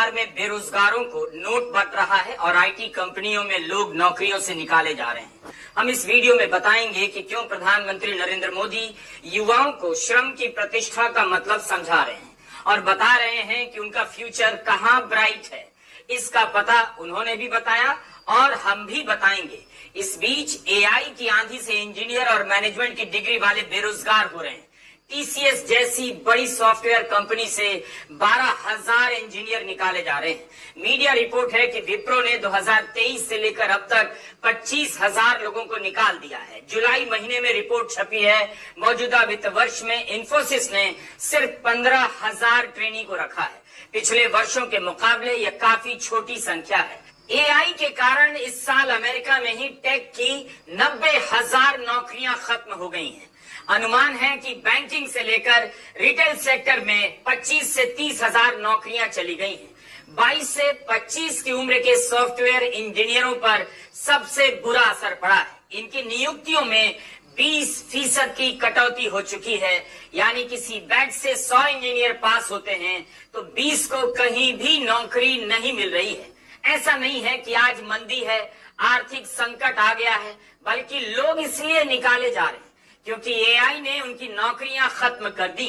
बिहार में बेरोजगारों को नोट बट रहा है और आईटी कंपनियों में लोग नौकरियों से निकाले जा रहे हैं। हम इस वीडियो में बताएंगे कि क्यों प्रधानमंत्री नरेंद्र मोदी युवाओं को श्रम की प्रतिष्ठा का मतलब समझा रहे हैं और बता रहे हैं कि उनका फ्यूचर कहाँ ब्राइट है। इसका पता उन्होंने भी बताया और हम भी बताएंगे। इस बीच एआई की आंधी से इंजीनियर और मैनेजमेंट की डिग्री वाले बेरोजगार हो रहे हैं। टीसीएस जैसी बड़ी सॉफ्टवेयर कंपनी से 12,000 इंजीनियर निकाले जा रहे हैं। मीडिया रिपोर्ट है कि विप्रो ने 2023 से लेकर अब तक 25,000 लोगों को निकाल दिया है। जुलाई महीने में रिपोर्ट छपी है। मौजूदा वित्त वर्ष में इंफोसिस ने सिर्फ 15,000 ट्रेनी को रखा है। पिछले वर्षों के मुकाबले यह काफी छोटी संख्या है। एआई के कारण इस साल अमेरिका में ही टेक की 90,000 नौकरियां खत्म हो गई हैं। अनुमान है कि बैंकिंग से लेकर रिटेल सेक्टर में 25 से 30,000 नौकरियां चली गई हैं। 22 से 25 की उम्र के सॉफ्टवेयर इंजीनियरों पर सबसे बुरा असर पड़ा है। इनकी नियुक्तियों में 20% की कटौती हो चुकी है। यानी किसी बैच से 100 इंजीनियर पास होते हैं तो 20 को कहीं भी नौकरी नहीं मिल रही है। ऐसा नहीं है कि आज मंदी है, आर्थिक संकट आ गया है, बल्कि लोग इसलिए निकाले जा रहे हैं क्योंकि एआई ने उनकी नौकरियां खत्म कर दी।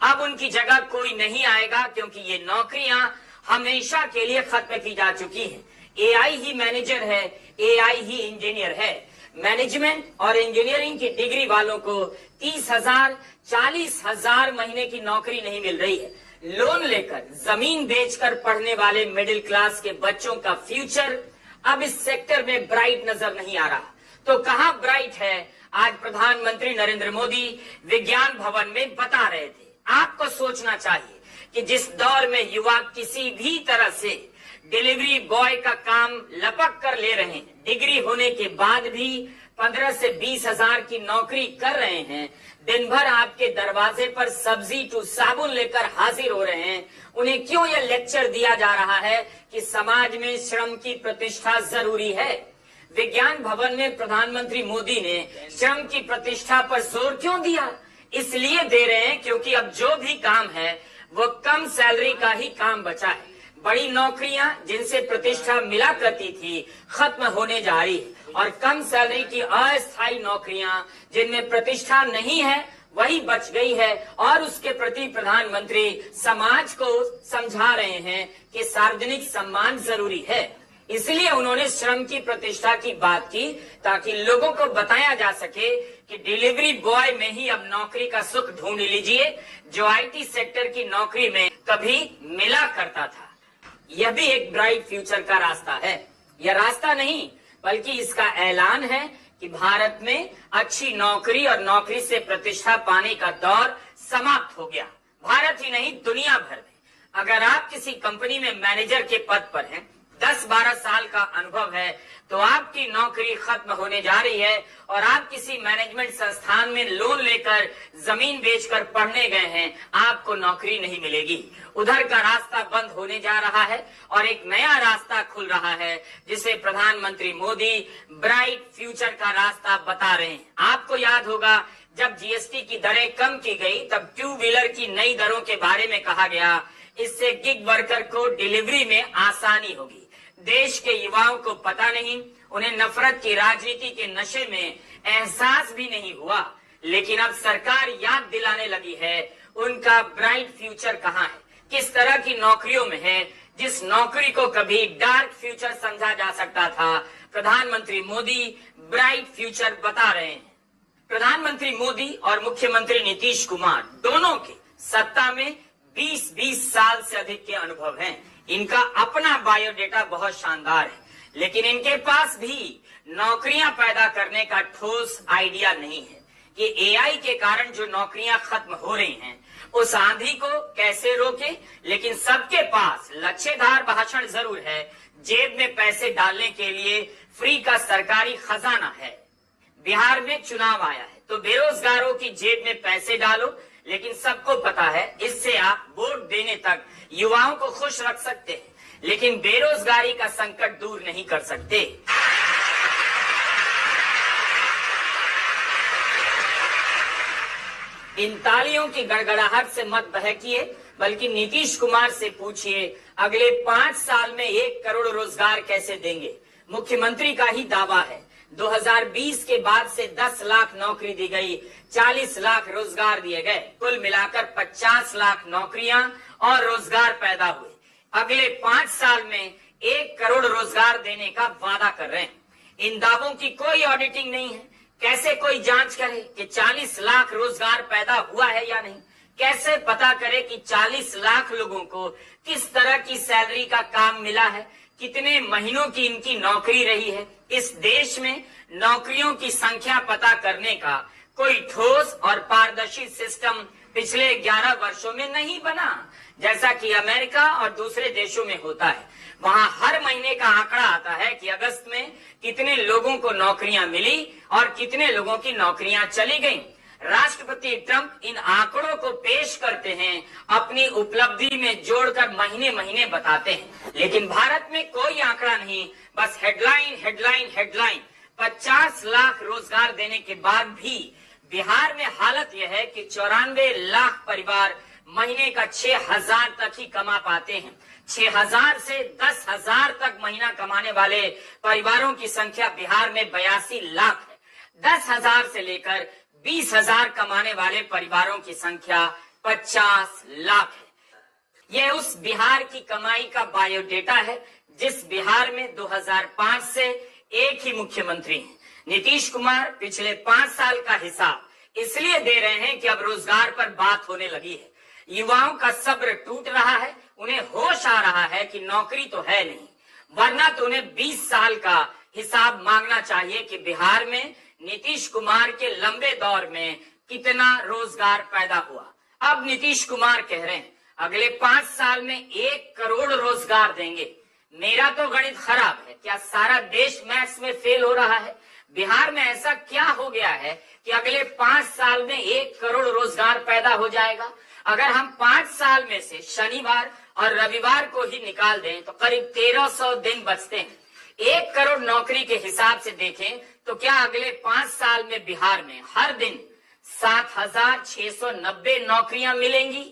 अब उनकी जगह कोई नहीं आएगा क्योंकि ये नौकरियां हमेशा के लिए खत्म की जा चुकी हैं। एआई ही मैनेजर है, एआई ही इंजीनियर है। मैनेजमेंट और इंजीनियरिंग की डिग्री वालों को 30,000, 40,000 महीने की नौकरी नहीं मिल रही है। लोन लेकर, जमीन बेचकर पढ़ने वाले मिडिल क्लास के बच्चों का फ्यूचर अब इस सेक्टर में ब्राइट नजर नहीं आ रहा। तो कहां ब्राइट है? आज प्रधानमंत्री नरेंद्र मोदी विज्ञान भवन में बता रहे थे। आपको सोचना चाहिए कि जिस दौर में युवा किसी भी तरह से डिलीवरी बॉय का काम लपक कर ले रहे हैं, डिग्री होने के बाद भी 15 से 20,000 की नौकरी कर रहे हैं, दिन भर आपके दरवाजे पर सब्जी टू साबुन लेकर हाजिर हो रहे हैं, उन्हें क्यों यह लेक्चर दिया जा रहा है कि समाज में श्रम की प्रतिष्ठा जरूरी है? विज्ञान भवन में प्रधानमंत्री मोदी ने श्रम की प्रतिष्ठा पर जोर क्यों दिया? इसलिए दे रहे हैं क्योंकि अब जो भी काम है वो कम सैलरी का ही काम बचा है। बड़ी नौकरियां जिनसे प्रतिष्ठा मिला करती थी खत्म होने जा रही है और कम सैलरी की अस्थायी नौकरियां जिनमें प्रतिष्ठा नहीं है वही बच गई है। और उसके प्रति प्रधानमंत्री समाज को समझा रहे हैं कि सार्वजनिक सम्मान जरूरी है। इसलिए उन्होंने श्रम की प्रतिष्ठा की बात की ताकि लोगों को बताया जा सके कि डिलीवरी बॉय में ही अब नौकरी का सुख ढूंढ लीजिए जो आईटी सेक्टर की नौकरी में कभी मिला करता था। यह भी एक ब्राइट फ्यूचर का रास्ता है। यह रास्ता नहीं बल्कि इसका ऐलान है कि भारत में अच्छी नौकरी और नौकरी से प्रतिष्ठा पाने का दौर समाप्त हो गया। भारत ही नहीं, दुनिया भर में अगर आप किसी कंपनी में मैनेजर के पद पर हैं, 10-12 साल का अनुभव है, तो आपकी नौकरी खत्म होने जा रही है और आप किसी मैनेजमेंट संस्थान में लोन लेकर जमीन बेचकर पढ़ने गए हैं, आपको नौकरी नहीं मिलेगी। उधर का रास्ता बंद होने जा रहा है और एक नया रास्ता खुल रहा है जिसे प्रधानमंत्री मोदी ब्राइट फ्यूचर का रास्ता बता रहे हैं। आपको याद होगा जब जीएसटी की दरें कम की गई तब टू व्हीलर की नई दरों के बारे में कहा गया इससे गिग वर्कर को डिलीवरी में आसानी होगी। देश के युवाओं को पता नहीं, उन्हें नफरत की राजनीति के नशे में एहसास भी नहीं हुआ, लेकिन अब सरकार याद दिलाने लगी है उनका ब्राइट फ्यूचर कहाँ है, किस तरह की नौकरियों में है। जिस नौकरी को कभी डार्क फ्यूचर समझा जा सकता था, प्रधानमंत्री मोदी ब्राइट फ्यूचर बता रहे हैं। प्रधानमंत्री मोदी और मुख्यमंत्री नीतीश कुमार दोनों के सत्ता में 20-20 साल से अधिक के अनुभव हैं। इनका अपना बायोडेटा बहुत शानदार है, लेकिन इनके पास भी नौकरियां पैदा करने का ठोस आइडिया नहीं है कि एआई के कारण जो नौकरियां खत्म हो रही हैं उस आंधी को कैसे रोके। लेकिन सबके पास लच्छेदार भाषण जरूर है, जेब में पैसे डालने के लिए फ्री का सरकारी खजाना है। बिहार में चुनाव आया है तो बेरोजगारों की जेब में पैसे डालो, लेकिन सबको पता है इससे आप वोट देने तक युवाओं को खुश रख सकते हैं, लेकिन बेरोजगारी का संकट दूर नहीं कर सकते। इन तालियों की गड़गड़ाहट से मत बहकिए, बल्कि नीतीश कुमार से पूछिए अगले 5 साल में 1 करोड़ रोजगार कैसे देंगे। मुख्यमंत्री का ही दावा है 2020 के बाद से 10 लाख नौकरी दी गई, 40 लाख रोजगार दिए गए, कुल मिलाकर 50 लाख नौकरियां और रोजगार पैदा हुए। अगले 5 साल में 1 करोड़ रोजगार देने का वादा कर रहे हैं। इन दावों की कोई ऑडिटिंग नहीं है। कैसे कोई जांच करे कि 40 लाख रोजगार पैदा हुआ है या नहीं? कैसे पता करे कि 40 लाख लोगों को किस तरह की सैलरी का काम मिला है, कितने महीनों की इनकी नौकरी रही है? इस देश में नौकरियों की संख्या पता करने का कोई ठोस और पारदर्शी सिस्टम पिछले 11 वर्षों में नहीं बना, जैसा कि अमेरिका और दूसरे देशों में होता है। वहां हर महीने का आंकड़ा आता है कि अगस्त में कितने लोगों को नौकरियां मिली और कितने लोगों की नौकरियां चली गईं। राष्ट्रपति ट्रंप इन आंकड़ों को पेश करते हैं, अपनी उपलब्धि में जोड़कर महीने महीने बताते हैं, लेकिन भारत में कोई आंकड़ा नहीं, बस हेडलाइन हेडलाइन हेडलाइन। 50 लाख रोजगार देने के बाद भी बिहार में हालत यह है कि 94 लाख परिवार महीने का 6,000 तक ही कमा पाते हैं। 6,000 से 10,000 तक महीना कमाने वाले परिवारों की संख्या बिहार में 82 लाख है। 10,000 से लेकर 20,000 कमाने वाले परिवारों की संख्या 50 लाख है। यह उस बिहार की कमाई का बायोडेटा है जिस बिहार में 2005 से एक ही मुख्यमंत्री हैं। नीतीश कुमार पिछले 5 साल का हिसाब इसलिए दे रहे हैं कि अब रोजगार पर बात होने लगी है। युवाओं का सब्र टूट रहा है, उन्हें होश आ रहा है कि नौकरी तो है नहीं, वरना तो उन्हें 20 साल का हिसाब मांगना चाहिए कि बिहार में नीतीश कुमार के लंबे दौर में कितना रोजगार पैदा हुआ। अब नीतीश कुमार कह रहे हैं अगले 5 साल में 1 करोड़ रोजगार देंगे। मेरा तो गणित खराब है, क्या सारा देश मैथ्स में फेल हो रहा है? बिहार में ऐसा क्या हो गया है कि अगले 5 साल में 1 करोड़ रोजगार पैदा हो जाएगा? अगर हम 5 साल में से शनिवार और रविवार को ही निकाल दें तो करीब 1300 दिन बचते हैं। 1 करोड़ नौकरी के हिसाब से देखें तो क्या अगले 5 साल में बिहार में हर दिन 7,690 नौकरियां मिलेंगी?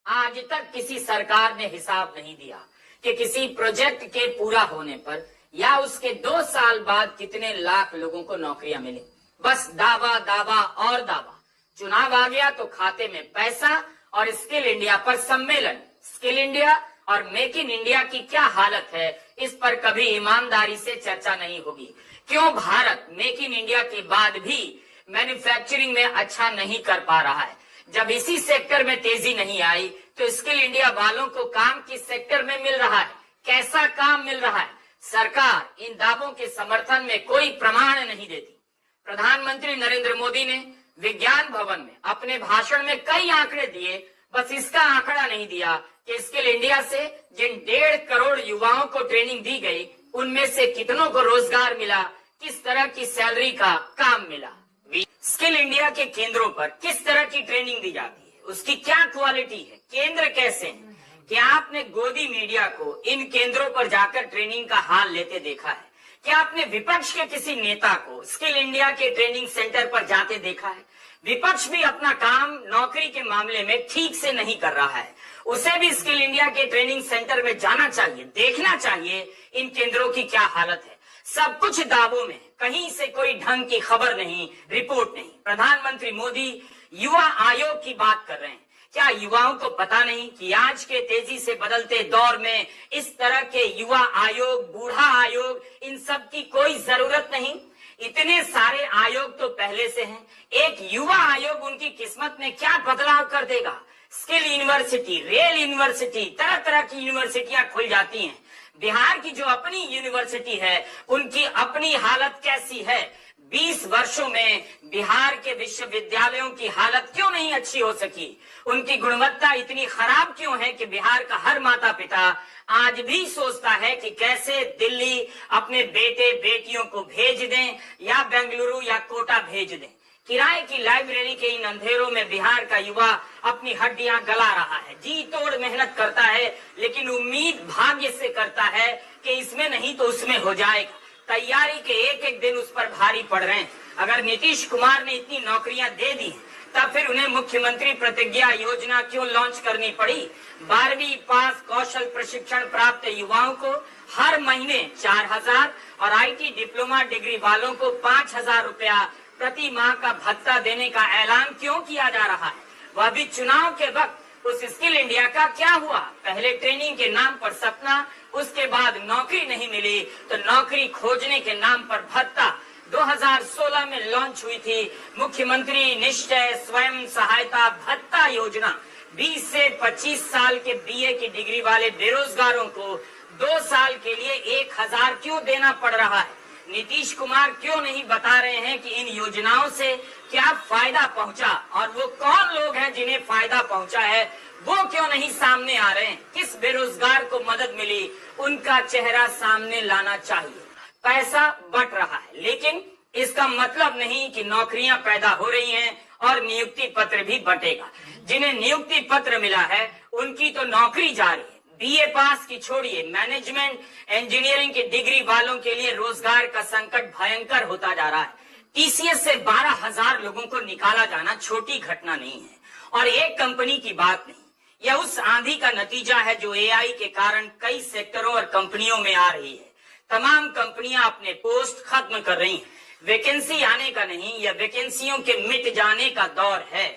आज तक किसी सरकार ने हिसाब नहीं दिया कि किसी प्रोजेक्ट के पूरा होने पर या उसके 2 साल बाद कितने लाख लोगों को नौकरियां मिली। बस दावा दावा और दावा। चुनाव आ गया तो खाते में पैसा और स्किल इंडिया पर सम्मेलन। स्किल इंडिया और मेक इन इंडिया की क्या हालत है, इस पर कभी ईमानदारी से चर्चा नहीं होगी। क्यों भारत मेक इन इंडिया के बाद भी मैन्युफैक्चरिंग में अच्छा नहीं कर पा रहा है? जब इसी सेक्टर में तेजी नहीं आई तो स्किल इंडिया वालों को काम किस सेक्टर में मिल रहा है? कैसा काम मिल रहा है? सरकार इन दावों के समर्थन में कोई प्रमाण नहीं देती। प्रधानमंत्री नरेंद्र मोदी ने विज्ञान भवन में अपने भाषण में कई आंकड़े दिए, बस इसका आंकड़ा नहीं दिया कि स्किल इंडिया से जिन 1.5 करोड़ युवाओं को ट्रेनिंग दी गई उनमें से कितनों को रोजगार मिला, किस तरह की सैलरी का काम मिला। स्किल इंडिया के केंद्रों पर किस तरह की ट्रेनिंग दी जाती है, उसकी क्या क्वालिटी है, केंद्र कैसे है? क्या आपने गोदी मीडिया को इन केंद्रों पर जाकर ट्रेनिंग का हाल लेते देखा है? क्या आपने विपक्ष के किसी नेता को स्किल इंडिया के ट्रेनिंग सेंटर पर जाते देखा है? विपक्ष भी अपना काम नौकरी के मामले में ठीक से नहीं कर रहा है। उसे भी स्किल इंडिया के ट्रेनिंग सेंटर में जाना चाहिए, देखना चाहिए इन केंद्रों की क्या हालत है। सब कुछ दावों में, कहीं से कोई ढंग की खबर नहीं, रिपोर्ट नहीं। प्रधानमंत्री मोदी युवा आयोग की बात कर रहे हैं। क्या युवाओं को पता नहीं कि आज के तेजी से बदलते दौर में इस तरह के युवा आयोग, बूढ़ा आयोग, इन सब की कोई जरूरत नहीं? इतने सारे आयोग तो पहले से हैं। एक युवा आयोग उनकी किस्मत में क्या बदलाव कर देगा? स्किल यूनिवर्सिटी, रेल यूनिवर्सिटी, तरह तरह की यूनिवर्सिटियां खुल जाती हैं। बिहार की जो अपनी यूनिवर्सिटी है उनकी अपनी हालत कैसी है? 20 वर्षों में बिहार के विश्वविद्यालयों की हालत क्यों नहीं अच्छी हो सकी? उनकी गुणवत्ता इतनी खराब क्यों है कि बिहार का हर माता पिता आज भी सोचता है कि कैसे दिल्ली अपने बेटे बेटियों को भेज दें या बेंगलुरु या कोटा भेज दें। किराए की लाइब्रेरी के इन अंधेरों में बिहार का युवा अपनी हड्डियां गला रहा है, जी तोड़ मेहनत करता है, लेकिन उम्मीद भाग्य से करता है कि इसमें नहीं तो उसमें हो जाएगा। तैयारी के एक एक दिन उस पर भारी पड़ रहे हैं। अगर नीतीश कुमार ने इतनी नौकरियां दे दी तब फिर उन्हें मुख्यमंत्री प्रतिज्ञा योजना क्यों लॉन्च करनी पड़ी? 12वीं पास कौशल प्रशिक्षण प्राप्त युवाओं को हर महीने 4,000 और आईटी डिप्लोमा डिग्री वालों को 5,000 रुपया प्रति माह का भत्ता देने का ऐलान क्यों किया जा रहा है? वह भी चुनाव के वक्त। उस स्किल इंडिया का क्या हुआ? पहले ट्रेनिंग के नाम पर सपना, उसके बाद नौकरी नहीं मिली तो नौकरी खोजने के नाम पर भत्ता। 2016 में लॉन्च हुई थी मुख्यमंत्री निश्चय स्वयं सहायता भत्ता योजना। 20 से 25 साल के बीए की डिग्री वाले बेरोजगारों को 2 साल के लिए 1,000 क्यों देना पड़ रहा है? नीतीश कुमार क्यों नहीं बता रहे हैं कि इन योजनाओं से क्या फायदा पहुंचा और वो कौन लोग हैं जिन्हें फायदा पहुंचा है? वो क्यों नहीं सामने आ रहे हैं? किस बेरोजगार को मदद मिली, उनका चेहरा सामने लाना चाहिए। पैसा बट रहा है, लेकिन इसका मतलब नहीं कि नौकरियां पैदा हो रही हैं और नियुक्ति पत्र भी बटेगा। जिन्हें नियुक्ति पत्र मिला है उनकी तो नौकरी जारी है। बीए पास की छोड़िए, मैनेजमेंट इंजीनियरिंग की डिग्री वालों के लिए रोजगार का संकट भयंकर होता जा रहा है। टीसीएस से 12,000 लोगों को निकाला जाना छोटी घटना नहीं है और एक कंपनी की बात नहीं। यह उस आंधी का नतीजा है जो एआई के कारण कई सेक्टरों और कंपनियों में आ रही है। तमाम कंपनियां अपने पोस्ट खत्म कर रही हैं। वैकेंसी आने का नहीं, यह वैकेंसियों के मिट जाने का दौर है।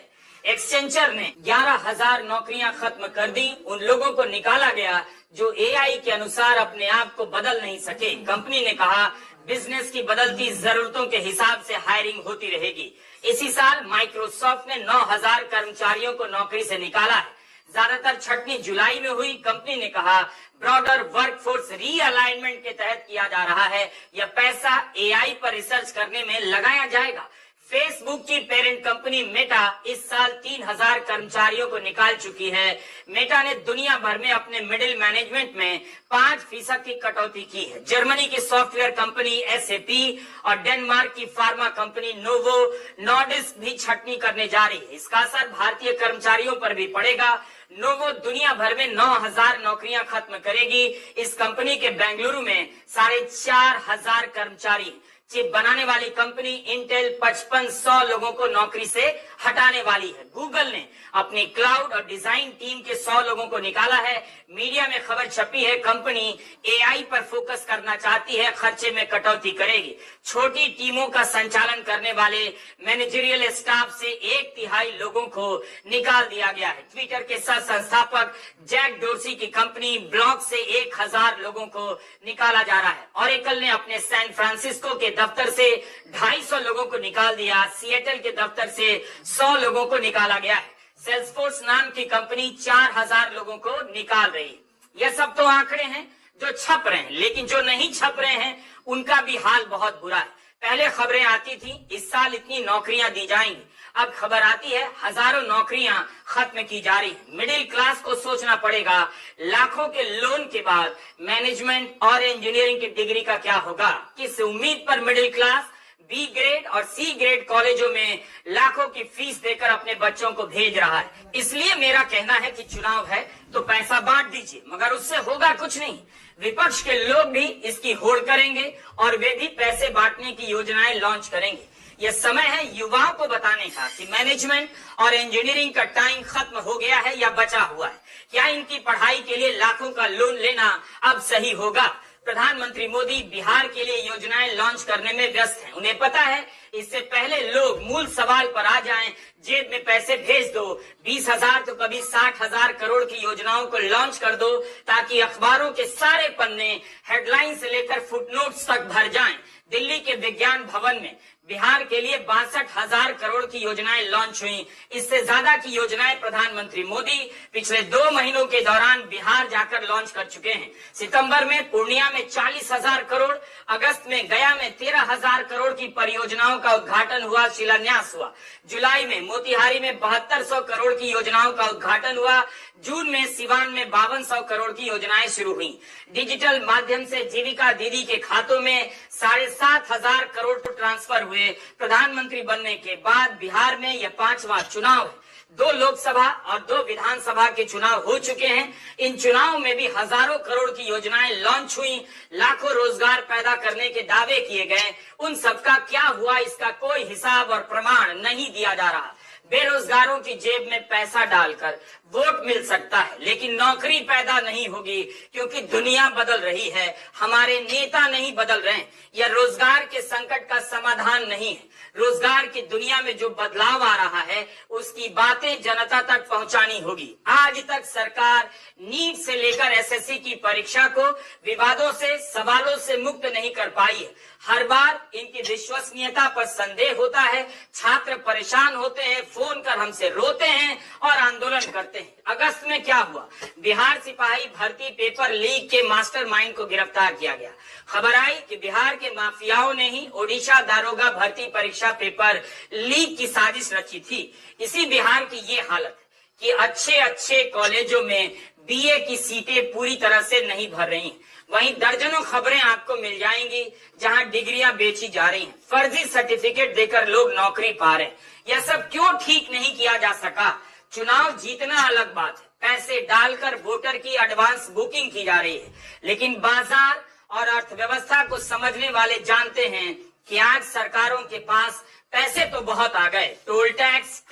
एक्सेंचर ने 11,000 नौकरियां खत्म कर दी। उन लोगों को निकाला गया जो एआई के अनुसार अपने आप को बदल नहीं सके। कंपनी ने कहा बिजनेस की बदलती जरूरतों के हिसाब से हायरिंग होती रहेगी। इसी साल माइक्रोसॉफ्ट ने 9,000 कर्मचारियों को नौकरी से निकाला है। ज्यादातर छटनी जुलाई में हुई। कंपनी ने कहा ब्रॉडर वर्कफोर्स रीअलाइनमेंट के तहत किया जा रहा है। यह पैसा एआई पर रिसर्च करने में लगाया जाएगा। फेसबुक की पेरेंट कंपनी मेटा इस साल 3,000 कर्मचारियों को निकाल चुकी है। मेटा ने दुनिया भर में अपने मिडिल मैनेजमेंट में 5% की कटौती की है। जर्मनी की सॉफ्टवेयर कंपनी एसएपी और डेनमार्क की फार्मा कंपनी नोवो नॉर्डिस्क भी छटनी करने जा रही है। इसका असर भारतीय कर्मचारियों पर भी पड़ेगा। नोवो दुनिया भर में 9,000 नौकरियां खत्म करेगी। इस कंपनी के बेंगलुरु में 4,500 कर्मचारी। चिप बनाने वाली कंपनी इंटेल 5500 लोगों को नौकरी से हटाने वाली है। गूगल ने अपनी क्लाउड और डिजाइन टीम के 100 लोगों को निकाला है। मीडिया में खबर छपी है कंपनी एआई पर फोकस करना चाहती है, खर्चे में कटौती करेगी। छोटी टीमों का संचालन करने वाले मैनेजरियल स्टाफ से 1/3 लोगों को निकाल दिया गया है। ट्विटर के सह संस्थापक जैक डोर्सी की कंपनी ब्लॉक से 1,000 लोगों को निकाला जा रहा है। ऑरेकल ने अपने सैन फ्रांसिस्को के दफ्तर से 250 लोगों को निकाल दिया। सिएटल के दफ्तर से 100 लोगों को निकाला गया है। सेल्सफोर्स नाम की कंपनी 4,000 लोगों को निकाल रही है। यह सब तो आंकड़े हैं जो छप रहे हैं, लेकिन जो नहीं छप रहे हैं उनका भी हाल बहुत बुरा है। पहले खबरें आती थी इस साल इतनी नौकरियां दी जाएंगी। अब खबर आती है हजारों नौकरियां खत्म की जा रही है। मिडिल क्लास को सोचना पड़ेगा लाखों के लोन के बाद मैनेजमेंट और इंजीनियरिंग की डिग्री का क्या होगा। किस उम्मीद पर मिडिल क्लास बी ग्रेड और सी ग्रेड कॉलेजों में लाखों की फीस देकर अपने बच्चों को भेज रहा है। इसलिए मेरा कहना है कि चुनाव है तो पैसा बांट दीजिए, मगर उससे होगा कुछ नहीं। विपक्ष के लोग भी इसकी होड़ करेंगे और वे भी पैसे बांटने की योजनाएं लॉन्च करेंगे। यह समय है युवाओं को बताने का कि मैनेजमेंट और इंजीनियरिंग का टाइम खत्म हो गया है या बचा हुआ है। क्या इनकी पढ़ाई के लिए लाखों का लोन लेना अब सही होगा? प्रधानमंत्री मोदी बिहार के लिए योजनाएं लॉन्च करने में व्यस्त हैं। उन्हें पता है इससे पहले लोग मूल सवाल पर आ जाएं, जेब में पैसे भेज दो। 20,000 तो कभी 60,000 करोड़ की योजनाओं को लॉन्च कर दो ताकि अखबारों के सारे पन्ने हेडलाइन से लेकर फुटनोट्स तक भर जाएं। दिल्ली के विज्ञान भवन में बिहार के लिए 62,000 करोड़ की योजनाएं लॉन्च हुई। इससे ज्यादा की योजनाएं प्रधानमंत्री मोदी पिछले 2 महीनों के दौरान बिहार जाकर लॉन्च कर चुके हैं। सितंबर में पूर्णिया में 40,000 करोड़, अगस्त में गया में 13,000 करोड़ की परियोजनाओं का उद्घाटन हुआ, शिलान्यास हुआ। जुलाई में मोतिहारी में 7200 करोड़ की योजनाओं का उद्घाटन हुआ। जून में सिवान में 5200 करोड़ की योजनाएं शुरू हुई। डिजिटल माध्यम से जीविका दीदी के खातों में 7,500 करोड़ ट्रांसफर हुए। प्रधानमंत्री बनने के बाद बिहार में यह 5वां चुनाव है। 2 लोकसभा और 2 विधानसभा के चुनाव हो चुके हैं। इन चुनाव में भी हजारों करोड़ की योजनाएं लॉन्च हुई, लाखों रोजगार पैदा करने के दावे किए गए। उन सबका क्या हुआ इसका कोई हिसाब और प्रमाण नहीं दिया जा रहा। बेरोजगारों की जेब में पैसा डालकर वोट मिल सकता है, लेकिन नौकरी पैदा नहीं होगी, क्योंकि दुनिया बदल रही है, हमारे नेता नहीं बदल रहे हैं। यह रोजगार के संकट का समाधान नहीं है। रोजगार की दुनिया में जो बदलाव आ रहा है उसकी बातें जनता तक पहुंचानी होगी। आज तक सरकार नीट से लेकर एसएससी की परीक्षा को विवादों से, सवालों से मुक्त नहीं कर पाई है। हर बार इनकी विश्वसनीयता पर संदेह होता है, छात्र परेशान होते हैं, फोन कर हमसे रोते हैं और आंदोलन करते हैं। अगस्त में क्या हुआ? बिहार सिपाही भर्ती पेपर लीक के मास्टरमाइंड को गिरफ्तार किया गया। खबर आई कि बिहार के माफियाओं ने ही ओडिशा दारोगा भर्ती परीक्षा पेपर लीक की साजिश रची थी। इसी बिहार की ये हालत है कि अच्छे अच्छे कॉलेजों में बीए की सीटें पूरी तरह से नहीं भर रही। वहीं दर्जनों खबरें आपको मिल जाएंगी जहां डिग्रियां बेची जा रही हैं, फर्जी सर्टिफिकेट देकर लोग नौकरी पा रहे हैं। यह सब क्यों ठीक नहीं किया जा सका? चुनाव जीतना अलग बात है, पैसे डालकर वोटर की एडवांस बुकिंग की जा रही है, लेकिन बाजार और अर्थव्यवस्था को समझने वाले जानते हैं कि आज सरकारों के पास पैसे तो बहुत आ गए टोल टैक्स,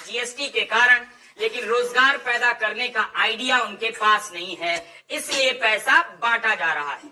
जीएसटी के कारण, लेकिन रोजगार पैदा करने का आइडिया उनके पास नहीं है, इसलिए पैसा बांटा जा रहा है।